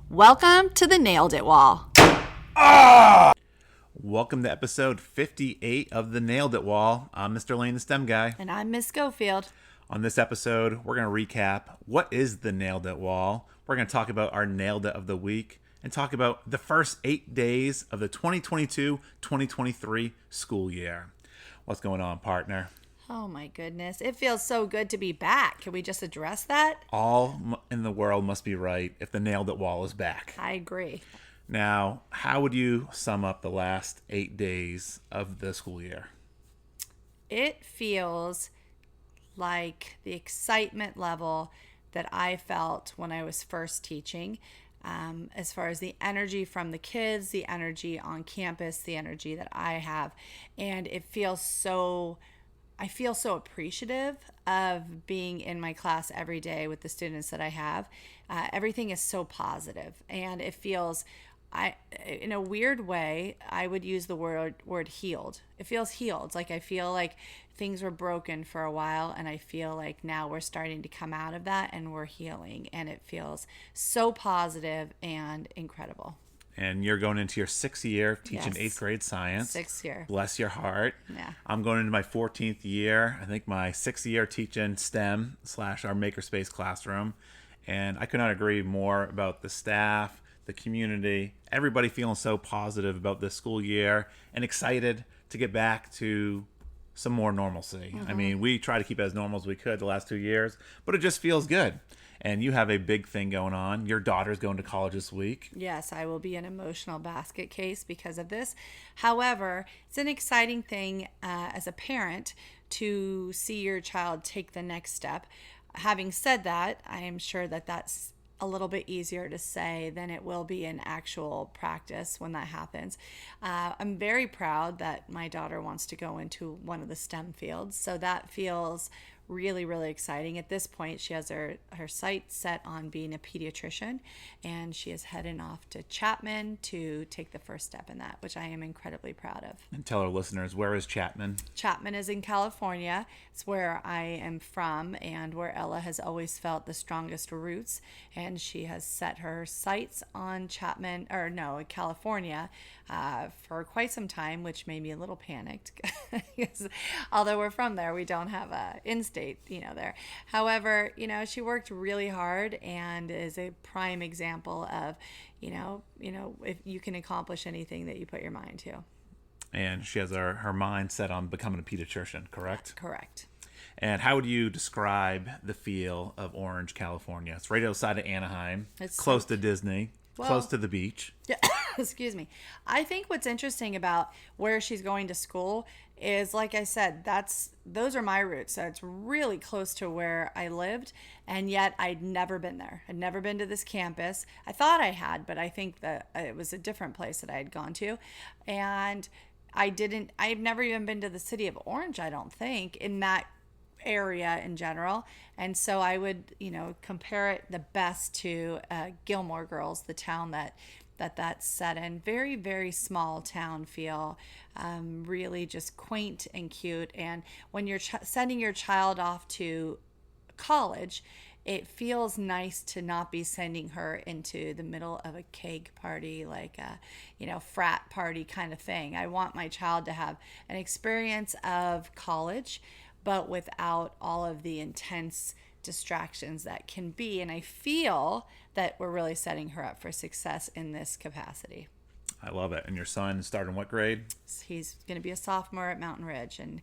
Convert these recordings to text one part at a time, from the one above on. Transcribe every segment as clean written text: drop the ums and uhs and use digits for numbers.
Welcome to the Nailed It Wall. Welcome to episode 58 of the Nailed It Wall. I'm Mr. Lane, the STEM guy. And I'm Miss Scofield. On this episode, we're going to recap what is the Nailed It Wall. We're going to talk about our Nailed It of the week and talk about the first 8 days of the 2022-2023 school year. What's going on, partner? Oh my goodness. It feels so good to be back. Can we just address that? All in the world must be right if the Nailed It Wall is back. I agree. Now, how would you sum up the last 8 days of the school year? It feels like the excitement level that I felt when I was first teaching, as far as the energy from the kids, the energy on campus, the energy that I have. And it feels so... I feel so appreciative of being in my class every day with the students that I have. Everything is so positive, and it feels, in a weird way, I would use the word healed. It feels healed. Like I feel like things were broken for a while, and I feel like now we're starting to come out of that and we're healing, and it feels so positive and incredible. And you're going into your 6th year of teaching Yes. 8th grade science. 6th year. Bless your heart. Yeah. I'm going into my 14th year. I think my 6th year teaching STEM / our makerspace classroom. And I could not agree more about the staff, the community, everybody feeling so positive about this school year and excited to get back to some more normalcy. I mean, we try to keep it as normal as we could the last 2 years, but it just feels good. And you have a big thing going on. Your daughter's going to college this week. Yes, I will be an emotional basket case because of this. However, it's an exciting thing as a parent to see your child take the next step. Having said that, I am sure that that's a little bit easier to say than it will be in actual practice when that happens. I'm very proud that my daughter wants to go into one of the STEM fields, so that feels really, really exciting. At this point, she has her sights set on being a pediatrician, and she is heading off to Chapman to take the first step in that, which I am incredibly proud of. And tell our listeners, where is Chapman? Chapman is in California. It's where I am from and where Ella has always felt the strongest roots, and she has set her sights on California for quite some time, which made me a little panicked because although we're from there, we don't have a in-state, there. However, she worked really hard and is a prime example of, if you can accomplish anything that you put your mind to. And she has her mind set on becoming a pediatrician, correct? Correct. And how would you describe the feel of Orange, California? It's right outside of Anaheim. It's close to Disney, close to the beach. Yeah. Excuse me. I think what's interesting about where she's going to school is, like I said, those are my roots. So it's really close to where I lived, and yet I'd never been there. I'd never been to this campus. I thought I had, but I think that it was a different place that I had gone to. And I've never even been to the city of Orange, I don't think, in that area in general. And so I would, compare it the best to Gilmore Girls, the town that's set in. Very, very small town feel, really just quaint and cute. And when you're sending your child off to college, it feels nice to not be sending her into the middle of a keg party, like a, frat party kind of thing. I want my child to have an experience of college, but without all of the intense distractions that can be. And I feel that we're really setting her up for success in this capacity. I love it. And your son started in what grade? He's going to be a sophomore at Mountain Ridge, and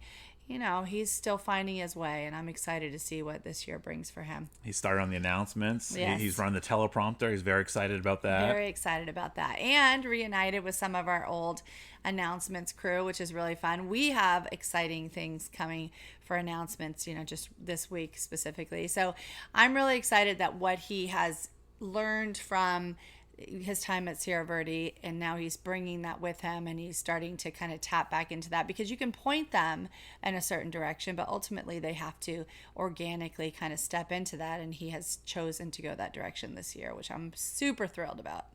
he's still finding his way, and I'm excited to see what this year brings for him. He started on the announcements. Yes. He's run the teleprompter. He's very excited about that. Very excited about that. And reunited with some of our old announcements crew, which is really fun. We have exciting things coming for announcements, just this week specifically. So I'm really excited that what he has learned from his time at Sierra Verde, and now he's bringing that with him, and he's starting to kind of tap back into that, because you can point them in a certain direction, but ultimately they have to organically kind of step into that, and he has chosen to go that direction this year, which I'm super thrilled about.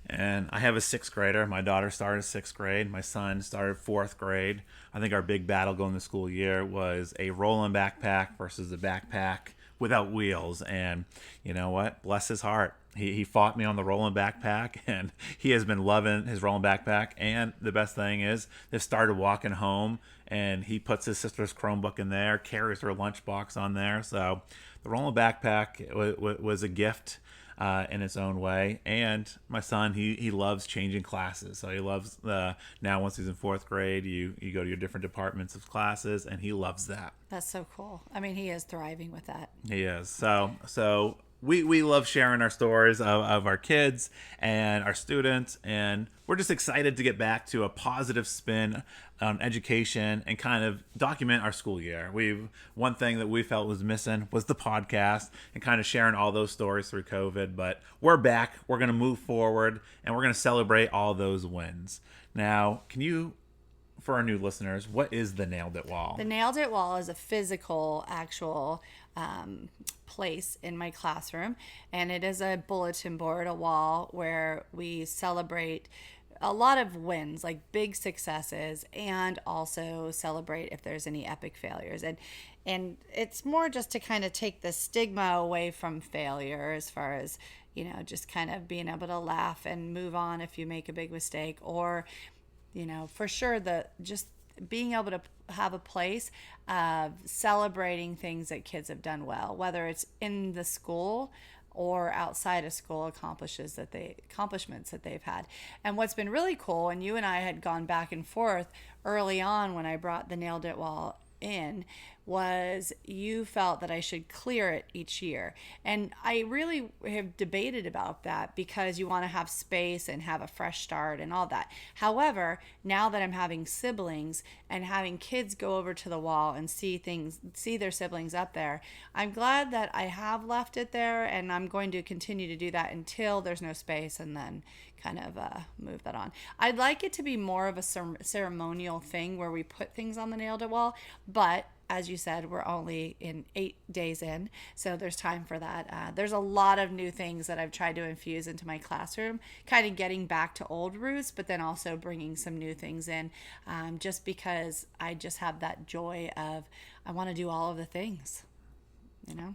And I have a 6th grader. My daughter started 6th grade. My son started 4th grade. I think our big battle going the school year was a rolling backpack versus a backpack without wheels. And you know what? Bless his heart. He fought me on the rolling backpack, and he has been loving his rolling backpack. And the best thing is, they've started walking home, and he puts his sister's Chromebook in there, carries her lunchbox on there. So the rolling backpack was a gift in its own way. And my son, he loves changing classes. So he loves now once he's in fourth grade, you go to your different departments of classes, and he loves that. That's so cool. I mean, he is thriving with that. He is. So we love sharing our stories of our kids and our students, and we're just excited to get back to a positive spin on education and kind of document our school year. One thing that we felt was missing was the podcast and kind of sharing all those stories through COVID, but we're back. We're going to move forward, and we're going to celebrate all those wins. Now, can you, for our new listeners, what is the Nailed It Wall? The Nailed It Wall is a physical, actual place in my classroom, and it is a bulletin board, a wall where we celebrate a lot of wins, like big successes, and also celebrate if there's any epic failures. And it's more just to kind of take the stigma away from failure, as far as, you know, just kind of being able to laugh and move on if you make a big mistake, or, you know, for sure, just being able to have a place of celebrating things that kids have done well, whether it's in the school or outside of school, accomplishments that they've had. And what's been really cool, and you and I had gone back and forth early on when I brought the Nailed It Wall in, was you felt that I should clear it each year. And I really have debated about that, because you want to have space and have a fresh start and all that. However, now that I'm having siblings and having kids go over to the wall and see their siblings up there, I'm glad that I have left it there, and I'm going to continue to do that until there's no space, and then kind of move that on. I'd like it to be more of a ceremonial thing where we put things on the Nailed It Wall, but as you said, we're only in 8 days in, so there's time for that. There's a lot of new things that I've tried to infuse into my classroom, kind of getting back to old roots, but then also bringing some new things in, just because I just have that joy of, I want to do all of the things, you know?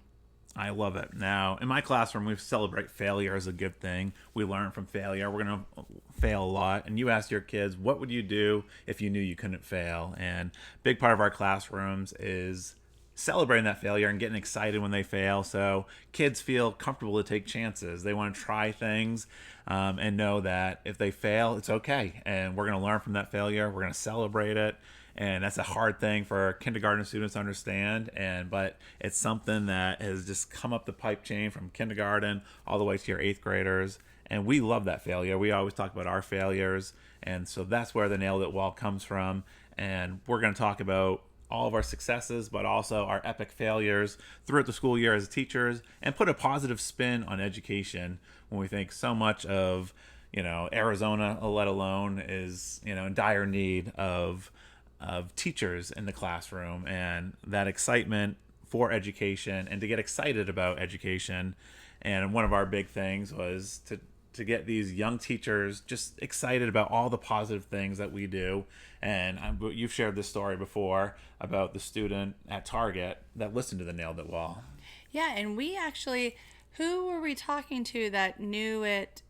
I love it. Now, in my classroom, we celebrate failure as a good thing. We learn from failure. We're going to fail a lot. And you ask your kids, what would you do if you knew you couldn't fail? And a big part of our classrooms is celebrating that failure and getting excited when they fail. So kids feel comfortable to take chances. They want to try things and know that if they fail, it's okay. And we're going to learn from that failure. We're going to celebrate it. And that's a hard thing for kindergarten students to understand, but it's something that has just come up the pipe chain from kindergarten all the way to your 8th graders. And we love that failure. We always talk about our failures. And so that's where the Nailed It Wall comes from. And we're going to talk about all of our successes, but also our epic failures throughout the school year as teachers, and put a positive spin on education when we think so much of, Arizona, let alone, is, in dire need of teachers in the classroom, and that excitement for education and to get excited about education. And one of our big things was to get these young teachers just excited about all the positive things that we do. And you've shared this story before about the student at Target that listened to the Nailed It Wall. Yeah, and we actually, who were we talking to that knew it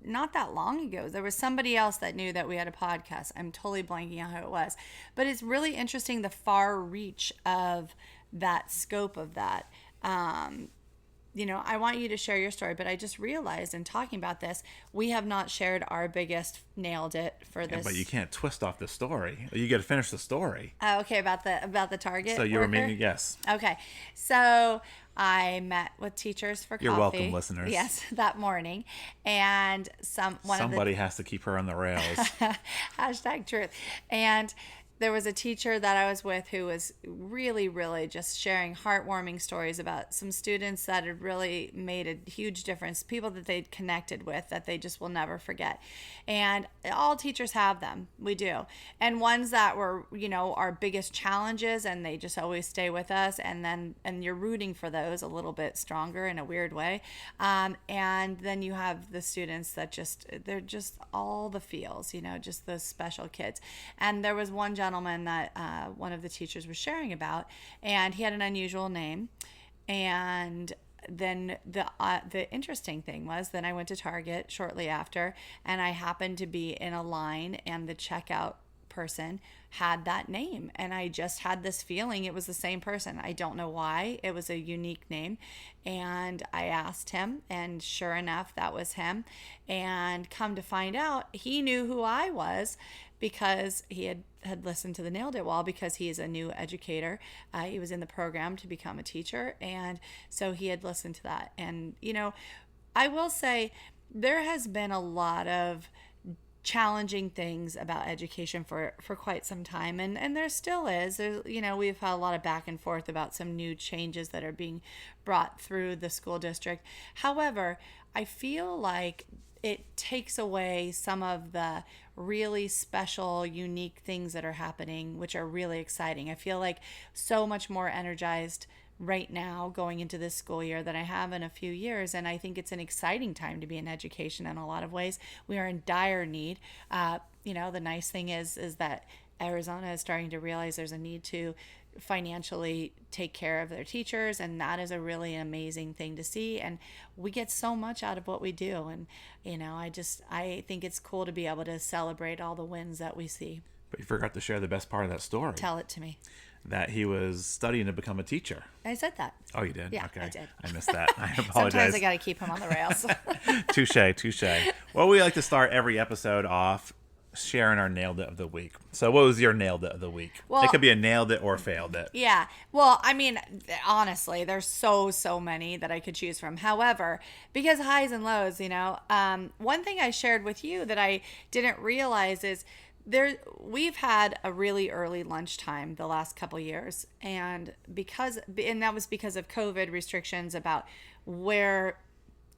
not that long ago? There was somebody else that knew that we had a podcast. I'm totally blanking out who it was. But it's really interesting, the far reach of that scope of that. I want you to share your story, but I just realized in talking about this, we have not shared our biggest nailed it for this. Yeah, but you can't twist off the story. You got to finish the story. Okay, about the Target. So you were meaning, yes. Okay, so I met with teachers for coffee. You're welcome, listeners. Yes, that morning, and somebody has to keep her on the rails. Hashtag truth. And there was a teacher that I was with who was really, really just sharing heartwarming stories about some students that had really made a huge difference, people that they'd connected with that they just will never forget. And all teachers have them. We do. And ones that were, our biggest challenges, and they just always stay with us. And you're rooting for those a little bit stronger in a weird way. And then you have the students that they're just all the feels, just those special kids. And there was one gentleman that one of the teachers was sharing about, and he had an unusual name. And then the interesting thing was, then I went to Target shortly after, and I happened to be in a line, and the checkout person had that name, and I just had this feeling it was the same person. I don't know why. It was a unique name, and I asked him, and sure enough, that was him. And come to find out, he knew who I was because he had listened to the Nailed It Wall, because he is a new educator. He was in the program to become a teacher, and so he had listened to that. And I will say there has been a lot of challenging things about education for quite some time, and there still is. We've had a lot of back and forth about some new changes that are being brought through the school district. However, I feel like it takes away some of the really special, unique things that are happening, which are really exciting. I feel like so much more energized right now going into this school year than I have in a few years. And I think it's an exciting time to be in education in a lot of ways. We are in dire need. The nice thing is that Arizona is starting to realize there's a need to financially take care of their teachers, and that is a really amazing thing to see. And we get so much out of what we do. And I think it's cool to be able to celebrate all the wins that we see. But you forgot to share the best part of that story. Tell it to me. That he was studying to become a teacher. I said that. Oh, you did? Yeah, okay. I did. I missed that. I apologize. Sometimes I got to keep him on the rails. Touche. Well, we like to start every episode off sharing our nailed it of the week. So what was your nailed it of the week? Well, it could be a nailed it or failed it. Yeah. Well, I mean, honestly, there's so many that I could choose from. However, because highs and lows, one thing I shared with you that I didn't realize is we've had a really early lunchtime the last couple years, and that was because of COVID restrictions about where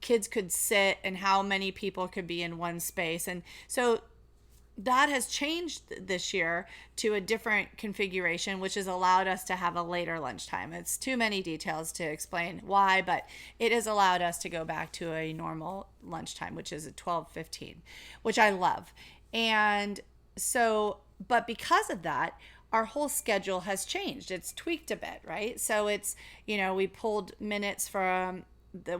kids could sit and how many people could be in one space. And so that has changed this year to a different configuration, which has allowed us to have a later lunchtime. It's too many details to explain why, but it has allowed us to go back to a normal lunchtime, which is at 12:15, which I love. And so, but because of that, our whole schedule has changed. It's tweaked a bit, right? So it's, we pulled minutes from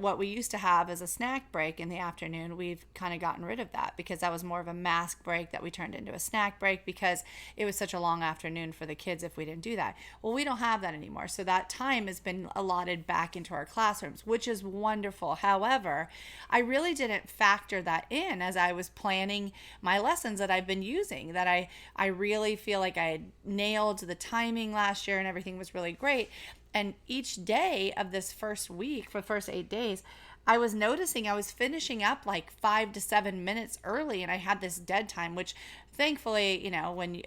what we used to have as a snack break in the afternoon. We've kind of gotten rid of that because that was more of a mask break that we turned into a snack break because it was such a long afternoon for the kids if we didn't do that. Well, we don't have that anymore. So that time has been allotted back into our classrooms, which is wonderful. However, I really didn't factor that in as I was planning my lessons that I've been using, that I really feel like I had nailed the timing last year and everything was really great. And each day of this first week, for the first 8 days, I was noticing I was finishing up like 5 to 7 minutes early, and I had this dead time, which thankfully,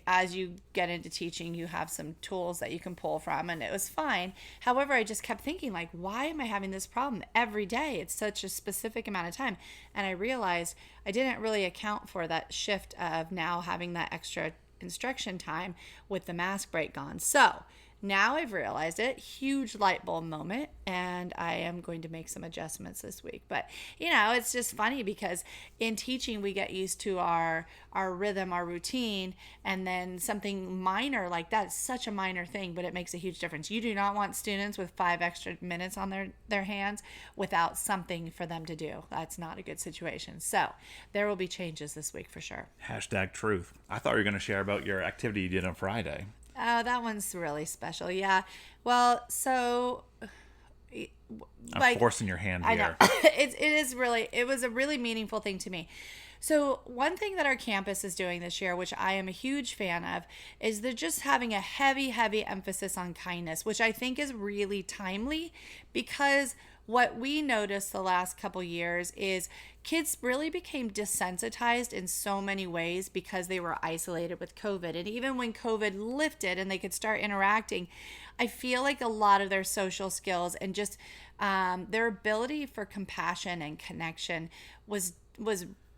as you get into teaching, you have some tools that you can pull from, and it was fine. However, I just kept thinking, like, why am I having this problem every day? It's such a specific amount of time. And I realized I didn't really account for that shift of now having that extra instruction time with the mask break gone. So now I've realized it, huge light bulb moment, and I am going to make some adjustments this week. But, it's just funny because in teaching, we get used to our rhythm, our routine, and then something minor like that is such a minor thing, but it makes a huge difference. You do not want students with 5 extra minutes on their hands without something for them to do. That's not a good situation. So there will be changes this week for sure. #truth. I thought you were going to share about your activity you did on Friday. Oh, that one's really special. Yeah. Well, so I'm forcing your hand here. I know. It was a really meaningful thing to me. So one thing that our campus is doing this year, which I am a huge fan of, is they're just having a heavy emphasis on kindness, which I think is really timely because what we noticed the last couple years is kids really became desensitized in so many ways because they were isolated with COVID. And even when COVID lifted and they could start interacting, I feel like a lot of their social skills and just their ability for compassion and connection was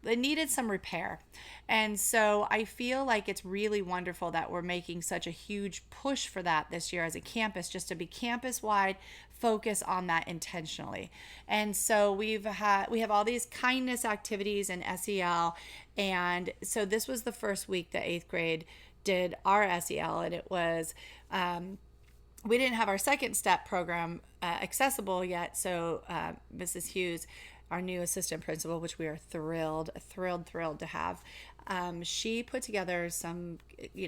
it needed some repair. And so I feel like it's really wonderful that we're making such a huge push for that this year as a campus, just to be campus wide, focus on that intentionally. And so we have all these kindness activities in SEL. And so this was the first week that 8th grade did our SEL, and it was we didn't have our second step program accessible yet. So Mrs. Hughes, our new assistant principal, which we are thrilled to have, she put together some,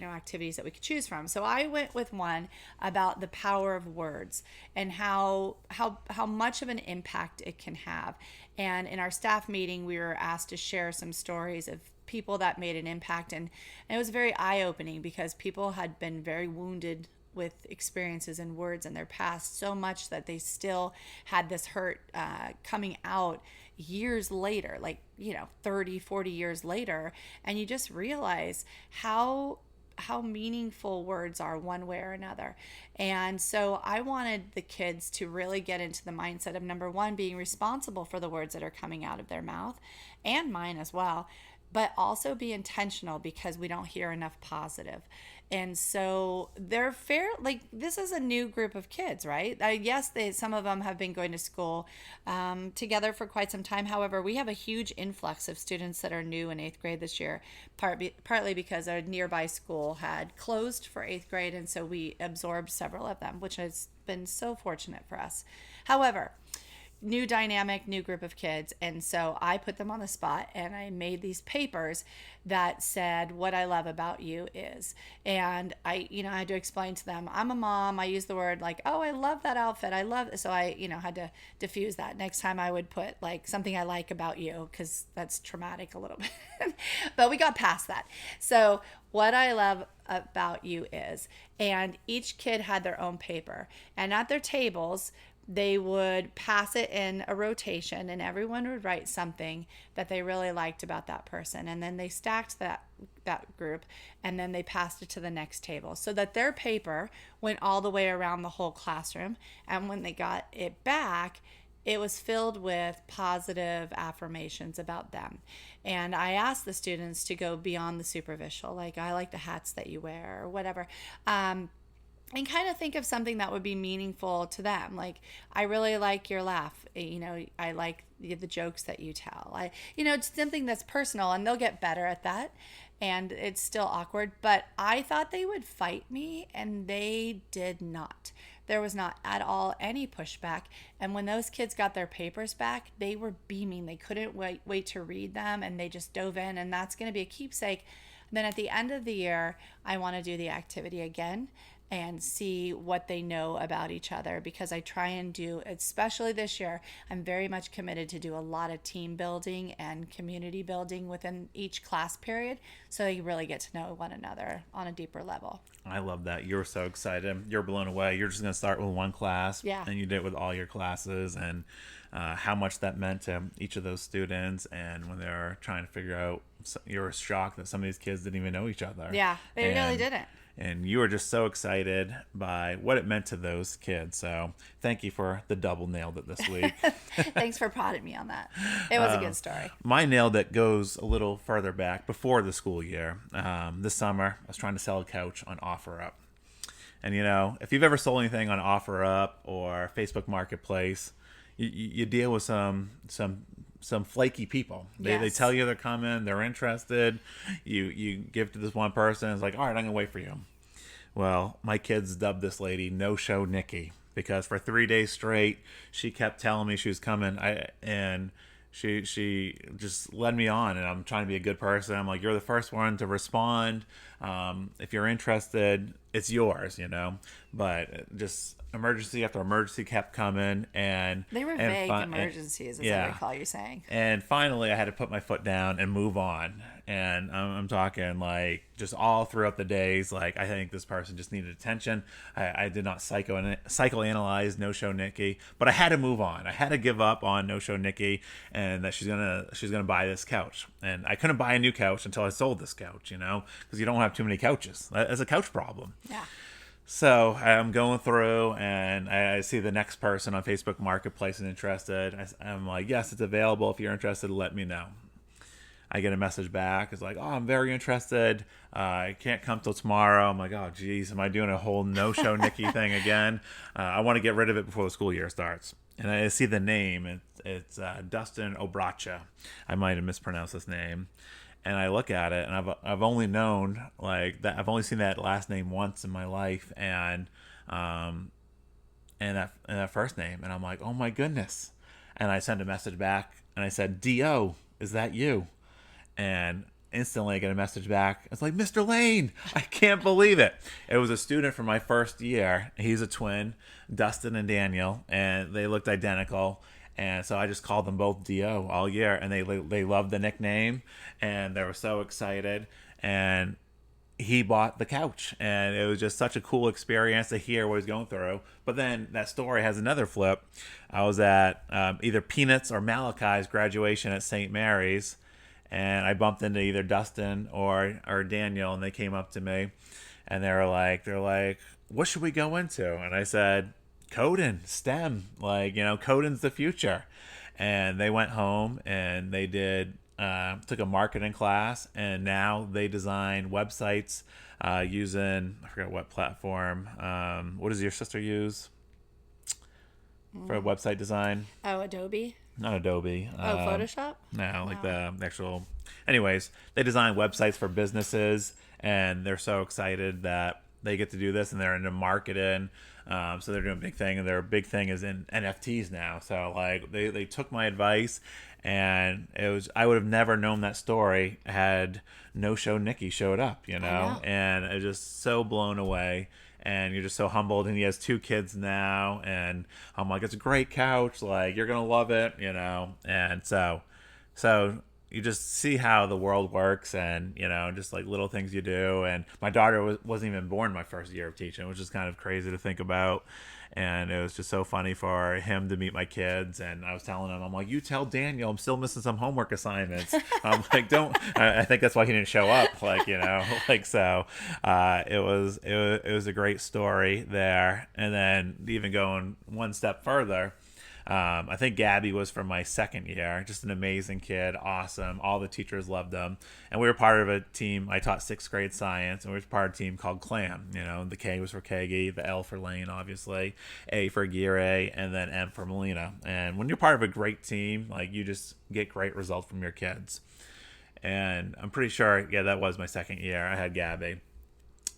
activities that we could choose from. So I went with one about the power of words and how much of an impact it can have. And in our staff meeting, we were asked to share some stories of people that made an impact, and it was very eye-opening because people had been very wounded with experiences and words in their past, so much that they still had this hurt coming out years later, like 30-40 years later. And you just realize how meaningful words are one way or another. And so I wanted the kids to really get into the mindset of, number one, being responsible for the words that are coming out of their mouth, and mine as well, but also be intentional, because we don't hear enough positive. And so they're like, this is a new group of kids, right? Yes, some of them have been going to school together for quite some time. However, we have a huge influx of students that are new in eighth grade this year, partly because our nearby school had closed for eighth grade. And so we absorbed several of them, which has been so fortunate for us. However, new dynamic, new group of kids. And so I put them on the spot and I made these papers that said, what I love about you is. And I had to explain to them, I'm a mom. I use the word like, oh, I love that outfit. I love it. So I, had to diffuse that. Next time I would put like something I like about you, because that's traumatic a little bit. But we got past that. So what I love about you is, and each kid had their own paper, and at their tables, they would pass it in a rotation, and everyone would write something that they really liked about that person. And then they stacked that group, and then they passed it to the next table, so that their paper went all the way around the whole classroom. And when they got it back, it was filled with positive affirmations about them. And I asked the students to go beyond the superficial, like, I like the hats that you wear, or whatever. And kind of think of something that would be meaningful to them. Like, I really like your laugh. I like the jokes that you tell. It's something that's personal, and they'll get better at that. And it's still awkward, but I thought they would fight me, and they did not. There was not at all any pushback. And when those kids got their papers back, they were beaming. They couldn't wait to read them, and they just dove in, and that's going to be a keepsake. Then at the end of the year, I want to do the activity again and see what they know about each other, because I try and do, especially this year, I'm very much committed to do a lot of team building and community building within each class period, so they really get to know one another on a deeper level. I love that. You're so excited. You're blown away. You're just going to start with one class, Yeah. and you did it with all your classes, and how much that meant to each of those students. And when they're trying to figure out, you were shocked that some of these kids didn't even know each other. Yeah, they really didn't. And you were just so excited by what it meant to those kids. So thank you for the double nailed it this week. Thanks for prodding me on that. It was a good story. My nailed it goes a little further back, before the school year. This summer, I was trying to sell a couch on OfferUp. And, if you've ever sold anything on OfferUp or Facebook Marketplace, you deal with some flaky people. They tell you they're coming, they're interested. You give to this one person, it's like, all right, I'm gonna wait for you. Well, my kids dubbed this lady No Show Nikki, because for 3 days straight she kept telling me she was coming. She just led me on, and I'm trying to be a good person. I'm like, you're the first one to respond. If you're interested, it's yours, But just emergency after emergency kept coming, and they were vague emergencies, as I recall you saying. And finally, I had to put my foot down and move on. And I'm talking like just all throughout the days, like, I think this person just needed attention. I did not psychoanalyze No Show Nikki, but I had to move on. I had to give up on No Show Nikki, and that she's gonna buy this couch. And I couldn't buy a new couch until I sold this couch, because you don't have too many couches. That's a couch problem. Yeah. So I'm going through, and I see the next person on Facebook Marketplace is interested. I'm like, yes, it's available. If you're interested, let me know. I get a message back. It's like, oh, I'm very interested. I can't come till tomorrow. I'm like, oh, geez, am I doing a whole No Show Nikki thing again? I want to get rid of it before the school year starts. And I see the name. It's Dustin Obracha. I might have mispronounced this name. And I look at it, and I've only known like that. I've only seen that last name once in my life, and and that first name, and I'm like, oh my goodness. And I sent a message back, and I said, Do, is that you? And instantly I get a message back. It's like, Mr. Lane, I can't believe it. It was a student from my first year. He's a twin, Dustin and Daniel, and they looked identical. And so I just called them both Do all year, and they loved the nickname, and they were so excited. And he bought the couch, and it was just such a cool experience to hear what he's going through. But then that story has another flip. I was at either Peanuts or Malachi's graduation at St. Mary's, and I bumped into either Dustin or Daniel, and they came up to me, and they're like, what should we go into? And I said, coding, STEM, coding's the future. And they went home and they took a marketing class, and now they design websites using, I forgot what platform. What does your sister use for website design? Oh, Adobe. Not Adobe. Photoshop? No, like the actual. Anyways, they design websites for businesses, and they're so excited that they get to do this, and they're into marketing. So they're doing a big thing, and their big thing is in NFTs now. So like they took my advice, and I would have never known that story had No Show Nikki showed up, I know. and I was just so blown away. And you're just so humbled, and he has 2 kids now, and I'm like, it's a great couch, like you're gonna love it, and so you just see how the world works, and just like little things you do. And my daughter wasn't even born my first year of teaching, which is kind of crazy to think about. And it was just so funny for him to meet my kids. And I was telling him, I'm like, you tell Daniel I'm still missing some homework assignments. I'm like, don't. I think that's why he didn't show up. So. It was a great story there. And then even going one step further. I think Gabby was from my second year. Just an amazing kid, awesome. All the teachers loved him, and we were part of a team. I taught 6th grade science, and we were part of a team called CLAM. The K was for Kagi, the L for Lane, obviously, A for Gire, and then M for Melina. And when you're part of a great team, like you just get great results from your kids. And I'm pretty sure, yeah, that was my second year. I had Gabby,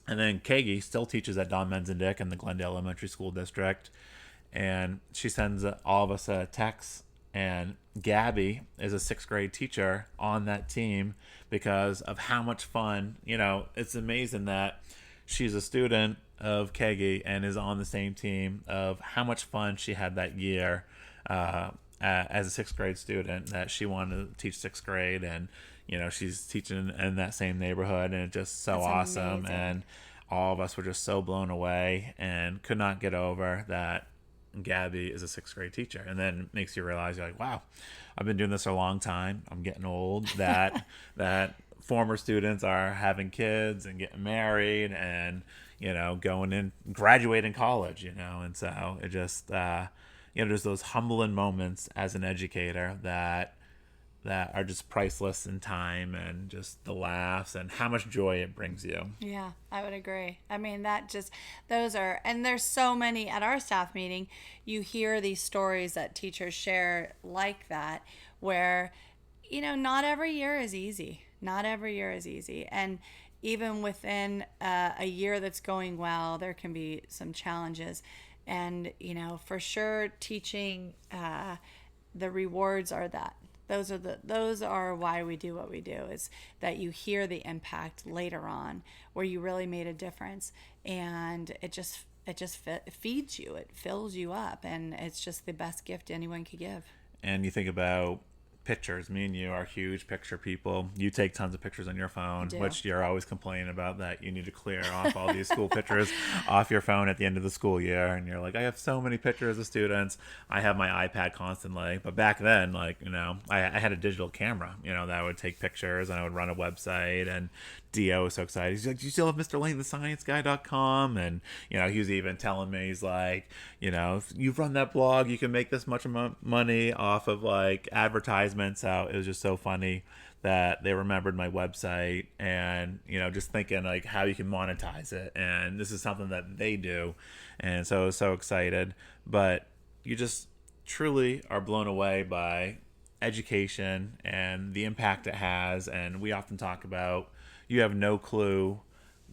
and then Kagi still teaches at Don Menzendick in the Glendale Elementary School District. And she sends all of us a text, and Gabby is a 6th grade teacher on that team because of how much fun, it's amazing that she's a student of Kagi and is on the same team, of how much fun she had that year as a 6th grade student, that she wanted to teach 6th grade, and she's teaching in that same neighborhood, and it's just so That's awesome. amazing. And all of us were just so blown away and could not get over that Gabby is a 6th grade teacher. And then it makes you realize, you're like, wow, I've been doing this for a long time. I'm getting old. That former students are having kids and getting married, and going in, graduating college, and so it just there's those humbling moments as an educator that are just priceless in time, and just the laughs and how much joy it brings you. Yeah, I would agree. I mean, those are, and there's so many at our staff meeting. You hear these stories that teachers share like that, where, not every year is easy. Not every year is easy. And even within a year that's going well, there can be some challenges. And, for sure, teaching, the rewards are that. Those are why we do what we do, is that you hear the impact later on where you really made a difference, and it just feeds you, it fills you up, and it's just the best gift anyone could give. And you think about pictures. Me and you are huge picture people. You take tons of pictures on your phone, which you're always complaining about, that you need to clear off all these school pictures off your phone at the end of the school year. And you're like, I have so many pictures of students. I have my iPad constantly. But back then, I had a digital camera, that would take pictures, and I would run a website. And Dio was so excited. He's like, do you still have Mr. Lane, thescienceguy.com? And, he was even telling me, he's like, if you run that blog, you can make this much money off of advertising. So it was just so funny that they remembered my website, and just thinking how you can monetize it, and this is something that they do. And so I was so excited. But you just truly are blown away by education and the impact it has. And we often talk about, you have no clue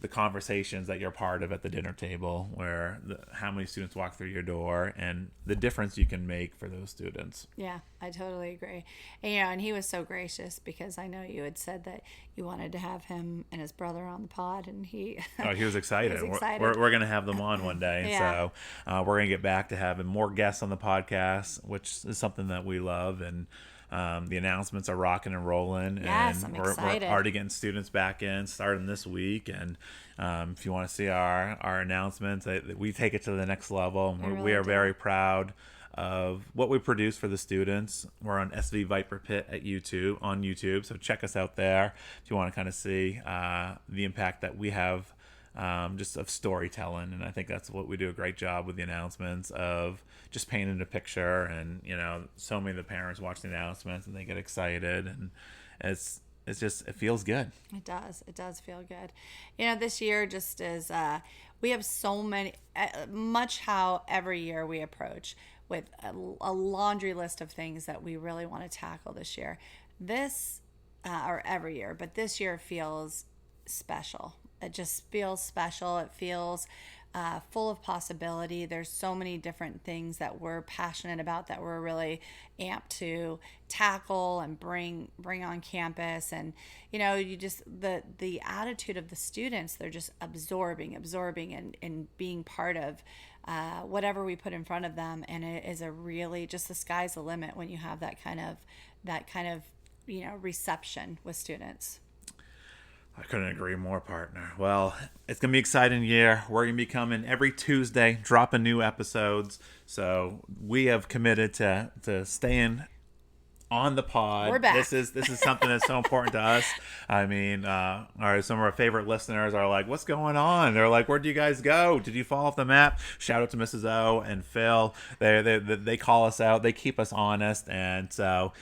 the conversations that you're part of at the dinner table, where how many students walk through your door and the difference you can make for those students. Yeah, I totally agree. And he was so gracious because I know you had said that you wanted to have him and his brother on the pod, and he Oh, he was excited. he was excited. We're going to have them on one day. Yeah. So we're going to get back to having more guests on the podcast, which is something that we love. And the announcements are rocking and rolling. Yes, and I'm we're excited. already getting students back in starting this week. And if you want to see our announcements, we take it to the next level. We are very proud of what we produce for the students. We're on SV Viper Pit on YouTube, so check us out there if you want to kind of see the impact that we have, just of storytelling. And I think that's what we do a great job with, the announcements of just painting a picture. And so many of the parents watch the announcements and they get excited, and it's just, it feels good. It does feel good. This year just is, we have so many, much how every year we approach with a laundry list of things that we really want to tackle this year. Or every year, but this year feels special. It just feels special. It feels full of possibility. There's so many different things that we're passionate about that we're really amped to tackle and bring on campus. And you just, the attitude of the students, they're just absorbing and being part of whatever we put in front of them. And it is a really, just, the sky's the limit when you have that kind of reception with students. I couldn't agree more, partner. Well, it's going to be an exciting year. We're going to be coming every Tuesday, dropping new episodes. So we have committed to staying on the pod. We're back. This is something that's so important to us. I mean, some of our favorite listeners are like, "What's going on?" They're like, "Where'd you guys go? Did you fall off the map?" Shout out to Mrs. O and Phil. They call us out. They keep us honest, and so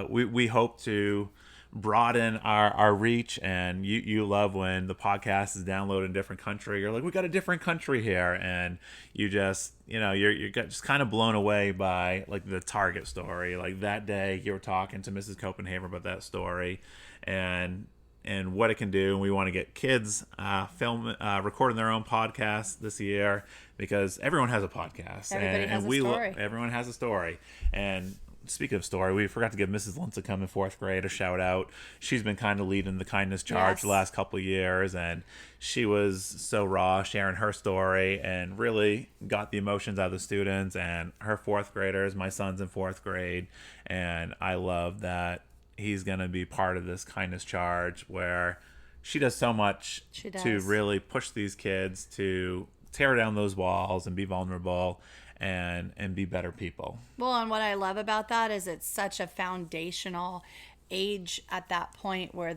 we hope to broaden our reach. And you love when the podcast is downloaded in a different country. You're like, we got a different country here, and you just you're just kind of blown away by like the Target story. Like that day you were talking to Mrs. Copenhagen about that story and what it can do. And we want to get kids recording their own podcasts this year, because everyone has a podcast. Everyone has a story. And speaking of story, we forgot to give Mrs. Lincecum in 4th grade a shout out. She's been kind of leading the kindness charge the last couple of years, and she was so raw sharing her story and really got the emotions out of the students and her 4th graders. My son's in 4th grade, and I love that he's going to be part of this kindness charge where she does so much to really push these kids to tear down those walls and be vulnerable and be better people. Well, and what I love about that is it's such a foundational age at that point where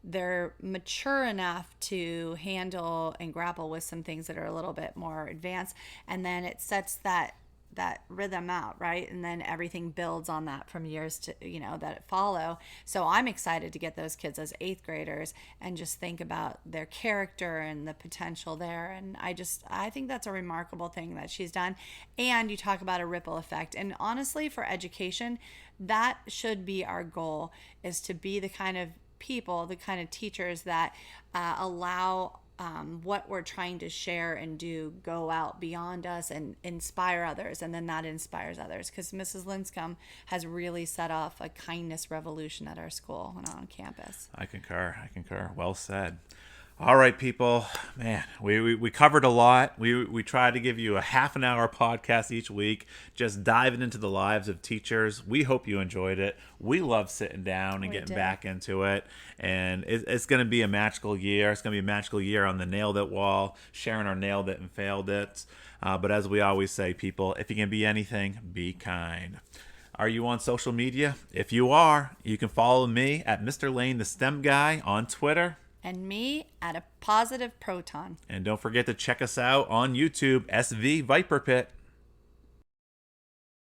they're mature enough to handle and grapple with some things that are a little bit more advanced, and then it sets that rhythm out, right? And then everything builds on that from years to that follow. So I'm excited to get those kids as 8th graders and just think about their character and the potential there. And I think that's a remarkable thing that she's done. And you talk about a ripple effect, and honestly, for education, that should be our goal, is to be the kind of people, the kind of teachers that allow what we're trying to share and do go out beyond us and inspire others, and then that inspires others, because Mrs. Lincecum has really set off a kindness revolution at our school and on campus. I concur. Well said. All right, people. Man, we covered a lot. We tried to give you a half an hour podcast each week, just diving into the lives of teachers. We hope you enjoyed it. We love sitting down and getting back into it. And it's going to be a magical year. It's going to be a magical year on the Nailed It wall, sharing our nailed it and failed it. But as we always say, people, if you can be anything, be kind. Are you on social media? If you are, you can follow me at Mr. Lane, the STEM guy, on Twitter. And me at a positive proton. And don't forget to check us out on YouTube, SV Viper Pit.